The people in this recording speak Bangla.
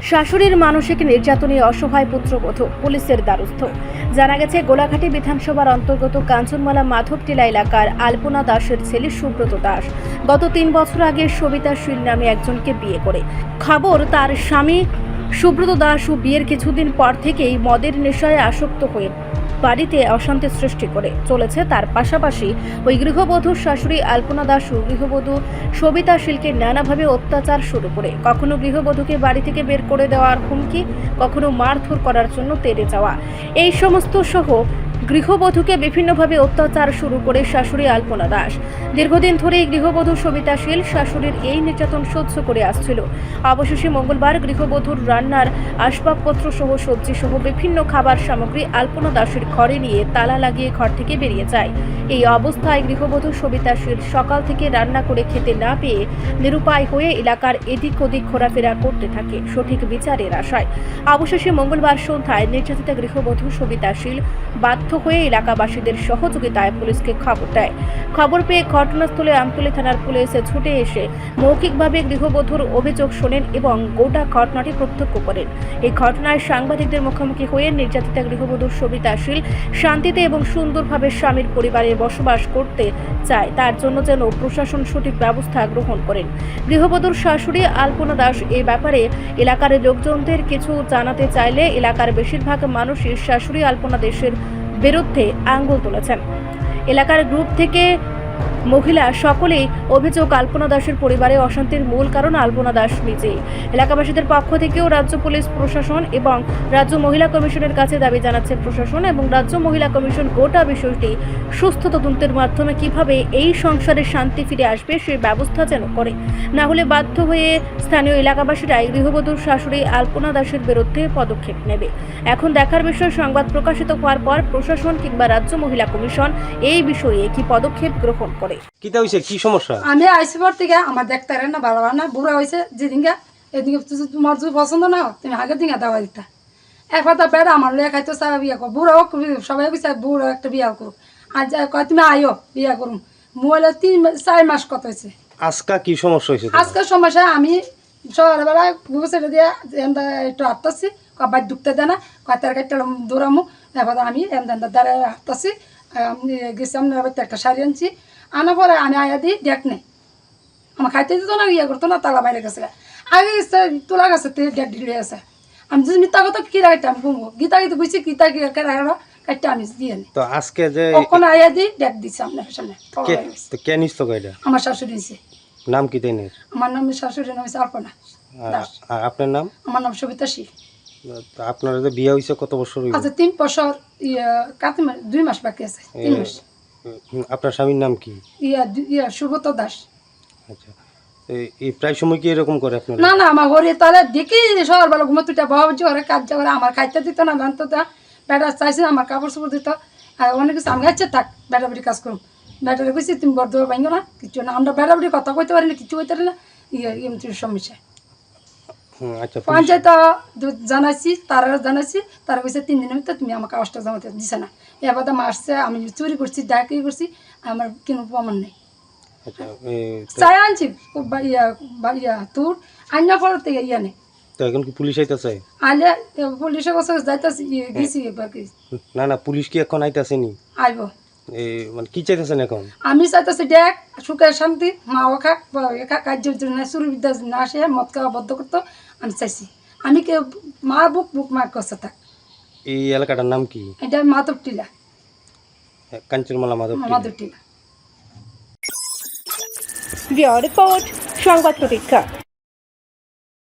শাশুড়ির মানসিক নির্যাতনে অসহায় পুত্রবধূ পুলিশের দ্বারস্থ। জানা গেছে, গোলাঘাটি বিধানসভার অন্তর্গত কাঞ্চনমালা মাধবটিলা এলাকার আলপনা দাসের ছেলে সুব্রত দাস গত 3 বছর আগে সবিতা শীল নামে একজনকে বিয়ে করে। খবর, তার স্বামী সুব্রত দাস ও বিয়ের কিছুদিন পর থেকেই মদের নেশায় আসক্ত হয়ে বাড়িতে অশান্তি সৃষ্টি করে চলেছে। তার পাশাপাশি ওই গৃহবধূর শাশুড়ি আলপনা দাস ও গৃহবধূ সবিতা শীলকে নানাভাবে অত্যাচার শুরু করে, কখনো গৃহবধূকে বাড়ি থেকে বের করে দেওয়ার হুমকি, কখনো মারধর করার জন্য তেড়ে যাওয়া, এই সমস্ত সহ গৃহবধূকে বিভিন্নভাবে অত্যাচার শুরু করে শাশুড়ি আলপনা দাস। দীর্ঘদিন ধরে গৃহবধূ সবিতা শীল শাশুড়ির এই নির্যাতন সহ্য করে আসছিল। অবশেষে মঙ্গলবার গৃহবধূর রান্নার আসবাবপত্র সহ সবজি সহ বিভিন্ন খাবার সামগ্রী আলপনা দাসের ঘরে নিয়ে তালা লাগিয়ে ঘর থেকে বেরিয়ে যায়। এই অবস্থায় গৃহবধূ সবিতা শীল সকাল থেকে রান্না করে খেতে না পেয়ে নিরুপায় হয়ে এলাকার এদিক ওদিক ঘোরাফেরা করতে থাকে সঠিক বিচারের আশায়। অবশেষে মঙ্গলবার সন্ধ্যায় নির্যাতিতা গৃহবধূ সবিতা শীল বাধ্য হয়ে এলাকাবাসীদের সহযোগিতায় পুলিশকে খবর দেয়। খবর পেয়ে ঘটনাস্থলে আমতলী থানার পুলিশ ছুটে এসে মৌখিকভাবে গৃহবধূর অভিযোগ শোনেন এবং গোটা ঘটনাটি প্রত্যক্ষ করেন। এই ঘটনায় সাংবাদিকদের মুখোমুখি হয়ে নির্যাতিতা গৃহবধূ সবিতা শীল শান্তিতে এবং সুন্দরভাবে স্বামীর পরিবারে বসবাস করতে চায়, তার জন্য যেন প্রশাসন সঠিক ব্যবস্থা গ্রহণ করেন। গৃহবধূর শাশুড়ি আলপনা দাস এই ব্যাপারে এলাকার লোকজনদের কিছু জানাতে চাইলে এলাকার বেশিরভাগ মানুষই শাশুড়ি আলপনা দাসের বিরুদ্ধে আঙ্গুল তুলেছেন। এলাকার গ্রুপ থেকে মহিলা সকলেই অভিযোগ, আলপনা দাসের পরিবারে অশান্তির মূল কারণ আলপনা দাস নিজেই। এলাকাবাসীদের পক্ষ থেকেও রাজ্য পুলিশ প্রশাসন এবং রাজ্য মহিলা কমিশনের কাছে দাবি জানাচ্ছে প্রশাসন এবং রাজ্য মহিলা কমিশন গোটা বিষয়টি সুস্থ তদন্তের মাধ্যমে কিভাবে এই সংসারে শান্তি ফিরে আসবে সেই ব্যবস্থা যেন করে, না হলে বাধ্য হয়ে স্থানীয় এলাকাবাসীরাই গৃহবধূর শাশুড়ি আলপনা দাসের বিরুদ্ধে পদক্ষেপ নেবে। এখন দেখার বিষয়, সংবাদ প্রকাশিত হওয়ার পর প্রশাসন কিংবা রাজ্য মহিলা কমিশন এই বিষয়ে কি পদক্ষেপ গ্রহণ করে। কিটা হইছে, কি সমস্যা? আমি আইসি পর থেকে আমার দেখতে না ভালো না, বুড়া হয়েছে যেদিনকে এদিকে তোমার যদি পছন্দ না তুমি আগের দিকে দাওয়া দিতা। একবার তো বেড়া আমার লিয়ে খাইতো চা বিয়া কর, বুড়া হোক সবাই বিচার বুড়ো একটা বিয়া করুক। আর কয় তুমি আইও বিয়া করুন, মোবাইলে 3-4 মাস কত হয়েছে। আজকা কি সমস্যা হয়েছে? আজকের সমস্যা আমি সকালবেলায় বুঝে দিয়ে একটু হাঁটতেছি, কবার ঢুকতে দেয় না, কয় তার একটা দৌড়ামো। এবার আমি দাঁড়ায় হাঁটতেছি, গেছি আপনার বাড়িতে একটা শাড়ি আনছি, আনার পরে আমি আয়া দিই ডেক নেই, আমার খাইতে দিত না, ইয়ে করতো না, তালা বাইরে গেছে আগে গেছে তোলা গেছে ডেক ঢিলে আছে। আমি যদি মিথ্যা কথা কি রাখতে আমি ঘুমবো, গীতা গীত বুঝছি গীতা কাটতে আমি দিয়ে নি। তো আজকে যে কখন আয়া দিই ডেক দিচ্ছি আপনার সামনে। কে নিছিল গাইডা? আমার শাশুড়ি নিছে। নাম কি তাইনের? আমার নাম শাশুড়ির নাম হচ্ছে আলপনা দাস। আর আপনার নাম? আমার নাম সবিতা শীল। আপনার যে বিয়ে হইছে কত বছর হইল? আচ্ছা 3 বছর, 2 মাস বাকি আছে, 3 মাস। আপনার স্বামীর নাম কি? সুব্রত দাস। আচ্ছা, এই প্রায় সময় কি এরকম করে আপনার? না না, আমার ঘরে তাহলে দেখি সকালবেলা ঘুমো তুইটা ভাবছি ঘরে কাজ করে, আমার খাইতে দিত না, জানতো তা বেটা চাইছে আমার কাপড় চোপড় দিত। আর অনেক কিছু আমি আচ্ছা থাক বেটা বেটি কাজ করুন, বেটারে কইছি তুমি বড় দৌড় ভাঙো না, কিছু না, আমরা বেটা বেটি কথা কইতে পারি না, কিছু কইতে পারি না, এমনি সমস্যা। আচ্ছা, পঞ্চায়েত জানাইছি, তারা জানাইছি, তারা কইছে 3 দিনের ভিতরে তুমি আমাকে অষ্ট জমাতে দিছে না। এবার তো মারছে, আমি চুরি করছি, ডাকি করছি, আমার কোনো প্রমাণ নেই। চাই আনছি তোর আইনা পর থেকে ইয়া নেই। তো এখন কি পুলিশ আইতাছে? আলে পুলিশের কাছে যাইতাছি, গেছি একবার কি। না না, পুলিশ কি এখন আইতাছেনি? আইব। মানে কি চাইতেছেন এখন? আমি চাইতেছি দেখ সুখের শান্তি, মা ও খাক কার্য চুরি বিদ্যা না আসে, মদ খাওয়া বদ্ধ করতো। আমি চাইছি আমি কে মা বুক মা কষ্ট থাক। এই এলাকাটার নাম কি? এটা মাধবটিলা, কাঞ্চনমালা মাধবটিলা। রিপোর্ট সংবাদ প্রতীক্ষা।